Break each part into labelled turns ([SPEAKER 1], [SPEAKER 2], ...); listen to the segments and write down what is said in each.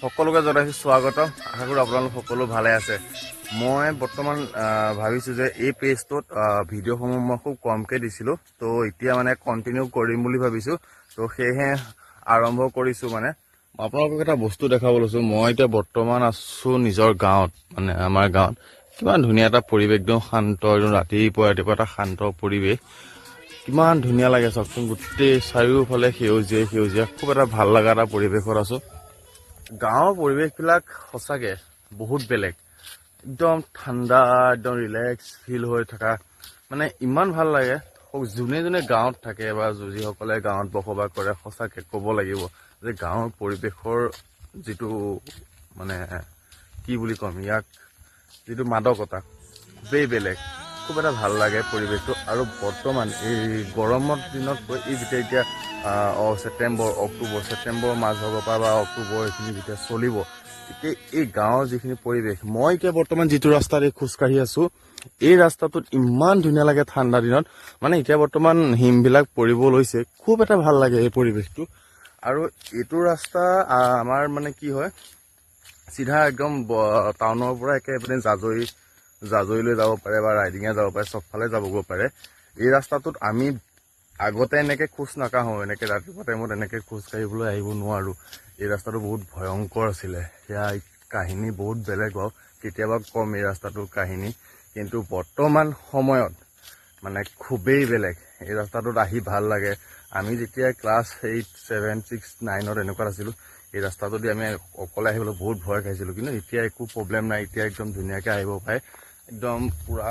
[SPEAKER 1] সকলোকে জনাইছো স্বাগতম। আশা কৰো আপোনালোক সকলো ভালে আছে। মই বৰ্তমান ভাবিছো যে এই পেজটোত ভিডিঅ'সমূহ মই খুব কমকে দিছিলো, তো এতিয়া মানে কন্টিনিউ কৰিম বুলি ভাবিছো। তো সেয়েহে আৰম্ভ কৰিছো। মানে আপোনালোকক এটা বস্তু দেখাব লৈছো। মই এতিয়া বৰ্তমান আছো নিজৰ গাঁৱত, মানে আমাৰ গাঁৱত। কিমান ধুনীয়া এটা পৰিৱেশ, একদম শান্ত, একদম ৰাতিপুৱা এটা শান্ত পৰিৱেশ। কিমান ধুনীয়া লাগে চাওকচোন, গোটেই চাৰিওফালে সেউজীয়া সেউজীয়া, খুব এটা ভাল লগা এটা পৰিৱেশত আছো। গাঁৱৰ পৰিৱেশবিলাক সঁচাকে বহুত বেলেগ, একদম ঠাণ্ডা, একদম ৰিলেক্স ফিল হৈ থকা, মানে ইমান ভাল লাগে। যোনে যোনে গাঁৱত থাকে বা যিসকলে গাঁৱত বসবাস কৰে, সঁচাকে ক'ব লাগিব যে গাঁৱৰ পৰিৱেশৰ যিটো মানে কি বুলি ক'ম, ইয়াক যিটো মাদকতা খুবেই বেলেগ, খুব এটা ভাল লাগে পৰিৱেশটো। আৰু বৰ্তমান এই গৰমৰ দিনতকৈ এই যেতিয়া ছেপ্টেম্বৰ মাজ ভাগৰ পৰা বা অক্টোবৰ এইখিনি যেতিয়া চলিব, তেতিয়া এই গাঁৱৰ যিখিনি পৰিৱেশ, মই এতিয়া বৰ্তমান যিটো ৰাস্তাৰে খোজকাঢ়ি আছো, এই ৰাস্তাটোত ইমান ধুনীয়া লাগে ঠাণ্ডা দিনত। মানে এতিয়া বৰ্তমান হিমবিলাক পৰিব লৈছে, খুব এটা ভাল লাগে এই পৰিৱেশটো। আৰু এইটো ৰাস্তা আমাৰ মানে কি হয়, চিধা একদম টাউনৰ পৰা একেবাৰে জাজৰিলৈ যাব পাৰে বা ৰাইডিঙে যাব পাৰে, চবফালে যাবগৈ পাৰে। এই ৰাস্তাটোত আমি আগতে এনেকে খোজ নাকাঢ়ো, এনেকে ৰাতিপুৱা টাইমত এনেকে খোজ কাঢ়িবলৈ আহিব নোৱাৰো। এই ৰাস্তাটো বহুত ভয়ংকৰ আছিলে, সেয়া কাহিনী বহুত বেলেগ বাৰু, কেতিয়াবা কম এই ৰাস্তাটোৰ কাহিনী। কিন্তু বৰ্তমান সময়ত মানে খুবেই বেলেগ, এই ৰাস্তাটোত আহি ভাল লাগে। আমি যেতিয়া ক্লাছ 8, 7, 6, 9ত এনেকুৱাত আছিলো, এই ৰাস্তাটোদি আমি অকলে আহিবলৈ বহুত ভয় খাইছিলো। কিন্তু এতিয়া একো প্ৰব্লেম নাই, এতিয়া একদম ধুনীয়াকে আহিব পাৰে, একদম পুৰা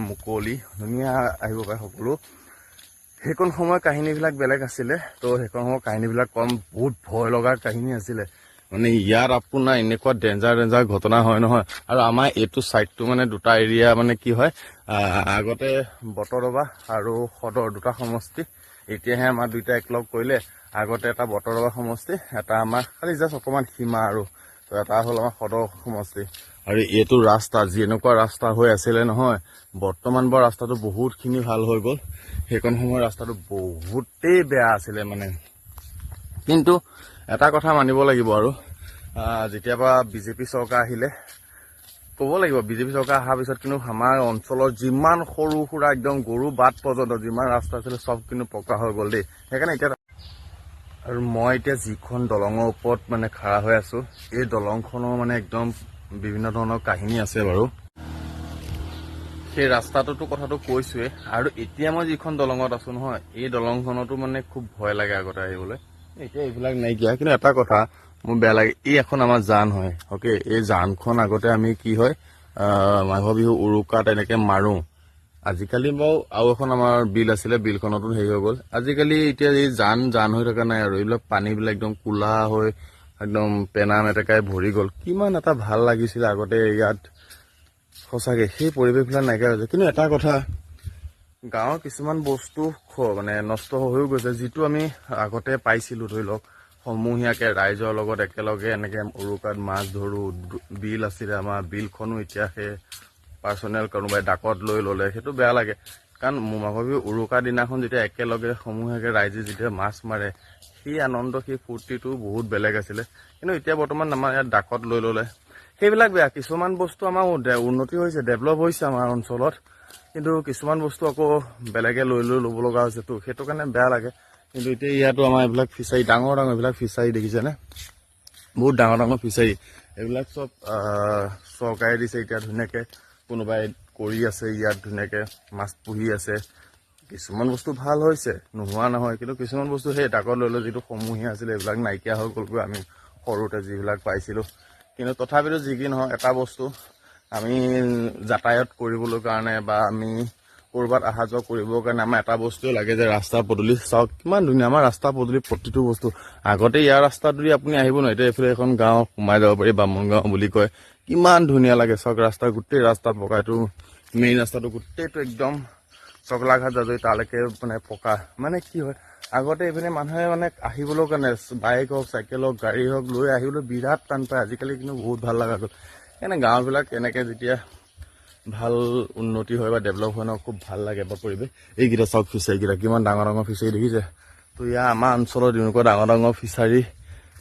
[SPEAKER 1] মুকলি ধুনীয়া আহিব পাৰে সকলো। সেইকণ সময়ৰ কাহিনীবিলাক বেলেগ আছিলে, তো সেইকণ সময়ৰ কাহিনীবিলাক কম, বহুত ভয় লগাৰ কাহিনী আছিলে। মানে ইয়াত আপোনাৰ এনেকুৱা ডেঞ্জাৰ ঘটনা হয় নহয়। আৰু আমাৰ এইটো চাইডটো মানে দুটা এৰিয়া, মানে কি হয়, আগতে বটৰদবা আৰু সদৰ দুটা সমষ্টি, এতিয়াহে আমাৰ দুইটা একলগ কৰিলে। আগতে এটা বটৰদবা সমষ্টি, এটা আমাৰ খালি জাষ্ট অকণমান সীমা, আৰু তো এটা হ'ল আমাৰ সদৰ সমষ্টি। আৰু এইটো ৰাস্তা যেনেকুৱা ৰাস্তা হৈ আছিলে নহয়, বৰ্তমান বাৰু ৰাস্তাটো বহুতখিনি ভাল হৈ গ'ল। সেইকণ সময়ৰ ৰাস্তাটো বহুতেই বেয়া আছিলে মানে। কিন্তু এটা কথা মানিব লাগিব, আৰু যেতিয়াবা বিজেপি চৰকাৰ আহিলে, ক'ব লাগিব বিজেপি চৰকাৰ অহাৰ পিছত কিন্তু আমাৰ অঞ্চলৰ যিমান সৰু সুৰা একদম গৰু বাট পৰ্যন্ত যিমান ৰাস্তা আছিলে চব কিন্তু পকা হৈ গ'ল দেই। সেইকাৰণে এতিয়া, আৰু মই এতিয়া যিখন দলঙৰ ওপৰত মানে খাৰা হৈ আছো, এই দলংখনৰ মানে একদম বিভিন্ন ধৰণৰ কাহিনী আছে বাৰু। সেই ৰাস্তাটোতো কথাটো কৈছোৱে, আৰু এতিয়া মই যিখন দলঙত আছো নহয়, এই দলংখনতো মানে খুব ভয় লাগে আগতে আহিবলৈ। এতিয়া এইবিলাক নাইকিয়া, কিন্তু এটা কথা মোৰ বেয়া লাগে, এই এখন আমাৰ জান হয়, অ'কে। এই জানখন আগতে আমি কি হয়, মাঘৰ বিহু উৰুকাত এনেকে মাৰো। আজিকালি বাৰু আৰু এখন আমাৰ বিল আছিলে, বিলখনতো হেৰি হৈ গ'ল। আজিকালি এতিয়া এই জান হৈ থকা নাই, আৰু এইবিলাক পানীবিলাক একদম কোলা হৈ একদম পেনা মেটেকাই ভৰি গ'ল। কিমান এটা ভাল লাগিছিলে আগতে ইয়াত, সঁচাকে সেই পৰিৱেশবিলাক নাইকিয়া হৈছে। কিন্তু এটা কথা, গাঁৱৰ কিছুমান বস্তু মানে নষ্ট হৈও গৈছে, যিটো আমি আগতে পাইছিলো। ধৰি লওক সমূহীয়াকে ৰাইজৰ লগত একেলগে এনেকে উৰুকাত মাছ ধৰো, বিল আছিলে আমাৰ, বিলখনো এতিয়া সেই পাৰ্চনেল কোনোবাই ডাকত লৈ ল'লে, সেইটো বেয়া লাগে। কাৰণ মাঘৰ বিহু উৰুকাৰ দিনাখন যেতিয়া একেলগে সমূহীয়াকে ৰাইজে যেতিয়া মাছ মাৰে, সেই আনন্দ, সেই ফূৰ্তিটো বহুত বেলেগ আছিলে। কিন্তু এতিয়া বৰ্তমান আমাৰ ইয়াত ডাকত লৈ ল'লে, সেইবিলাক বেয়া। কিছুমান বস্তু আমাৰ উন্নতি হৈছে, ডেভেলপ হৈছে আমাৰ অঞ্চলত, কিন্তু কিছুমান বস্তু আকৌ বেলেগে ল'ব লগা হৈছে, তো সেইটো কাৰণে বেয়া লাগে। কিন্তু এতিয়া ইয়াতো আমাৰ এইবিলাক ফিচাৰী, ডাঙৰ এইবিলাক ফিচাৰী দেখিছেনে, বহুত ডাঙৰ ফিচাৰী। এইবিলাক চব চৰকাৰে দিছে, এতিয়া ধুনীয়াকে কোনোবাই কৰি আছে, ইয়াত ধুনীয়াকে মাছ পুহি আছে। কিছুমান বস্তু ভাল হৈছে, নোহোৱা নহয়, কিন্তু কিছুমান বস্তু সেই ডাকত লৈ লৈ যিটো সমূহীয়া আছিলে, এইবিলাক নাইকিয়া হৈ গ'লগৈ, আমি সৰুতে যিবিলাক পাইছিলো। কিন্তু তথাপিতো যি কি নহওক, এটা বস্তু আমি যাতায়াত কৰিবলৈ কাৰণে বা আমি ক'ৰবাত অহা যোৱা কৰিবৰ কাৰণে আমাৰ এটা বস্তুৱে লাগে, যে ৰাস্তা পদূলি চাওক কিমান ধুনীয়া। আমাৰ ৰাস্তা পদূলি প্ৰতিটো বস্তু, আগতে ইয়াৰ ৰাস্তাটোদি আপুনি আহিব নোৱাৰে, এতিয়া এইফালে এখন গাঁও সোমাই যাব পাৰি, বামুণ গাঁও বুলি কয়, কিমান ধুনীয়া লাগে চাওক। ৰাস্তা গোটেই ৰাস্তা পকা, এইটো মেইন ৰাস্তাটো গোটেইটো একদম চকলাঘাট জাজৰি তালৈকে মানে পকা। মানে কি হয়, আগতে এইপিনে মানুহে মানে আহিবলৈ কাৰণে বাইক হওক, চাইকেল হওক, গাড়ী হওক লৈ আহিবলৈ বিৰাট টান পায়। আজিকালি কিন্তু বহুত ভাল লগা হ'ল। এনে গাঁওবিলাক এনেকে যেতিয়া ভাল উন্নতি হয় বা ডেভেলপ হয় ন, খুব ভাল লাগে বা পৰিৱেশ। এইকেইটা চাওক ফিচাৰীকেইটা, কিমান ডাঙৰ ফিচাৰী দেখিছে। তো ইয়াৰ আমাৰ অঞ্চলত এনেকুৱা ডাঙৰ ফিচাৰী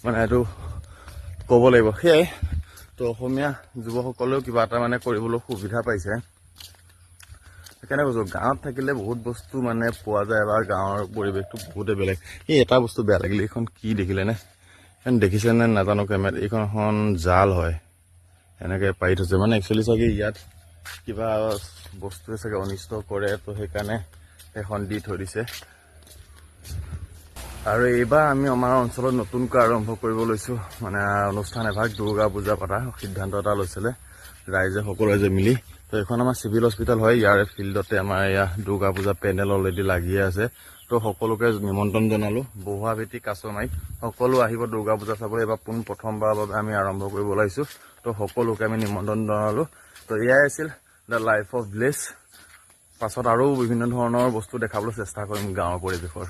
[SPEAKER 1] মানে এইটো ক'ব লাগিব সেয়াই তো অসমীয়া যুৱকসকলেও কিবা এটা মানে কৰিবলৈ সুবিধা পাইছে সেইকাৰণে কৈছোঁ গাঁৱত থাকিলে বহুত বস্তু মানে পোৱা যায় বা গাঁৱৰ পৰিৱেশটো বহুতে বেলেগ এই এটা বস্তু বেয়া লাগিলে এইখন কি দেখিলেনে দেখিছেনে নাজানো কেমেৰাত এইখন এখন জাল হয় এনেকৈ পাৰি থৈছে মানে একচুৱেলি চাগে ইয়াত কিবা বস্তুৱে চাগে অনিষ্ট কৰে তো সেইকাৰণে সেইখন দি থৈ দিছে আৰু এইবাৰ আমি আমাৰ অঞ্চলত নতুনকৈ আৰম্ভ কৰিব লৈছোঁ মানে অনুষ্ঠান এভাগ দুৰ্গা পূজা পতা সিদ্ধান্ত এটা লৈছিলে ৰাইজে সকলোৱে মিলি তো এইখন আমাৰ চিভিল হস্পিটেল হয় ইয়াৰে ফিল্ডতে আমাৰ এয়া দুৰ্গা পূজা পেণ্ডেল অলৰেডি লাগিয়ে আছে তো সকলোকে নিমন্ত্ৰণ জনালোঁ বহুৱা ভেটি কাছমাৰীত সকলো আহিব দুৰ্গা পূজা চাবলৈ এইবাৰ প্ৰথমবাৰৰ বাবে আমি আৰম্ভ কৰিব ওলাইছোঁ তো সকলোকে আমি নিমন্ত্ৰণ জনালোঁ তো এয়াই আছিল দ্য লাইফ অফ ভিলেজ পাছত আৰু বিভিন্ন ধৰণৰ বস্তু দেখাবলৈ চেষ্টা কৰিম গাঁৱৰ পৰিৱেশৰ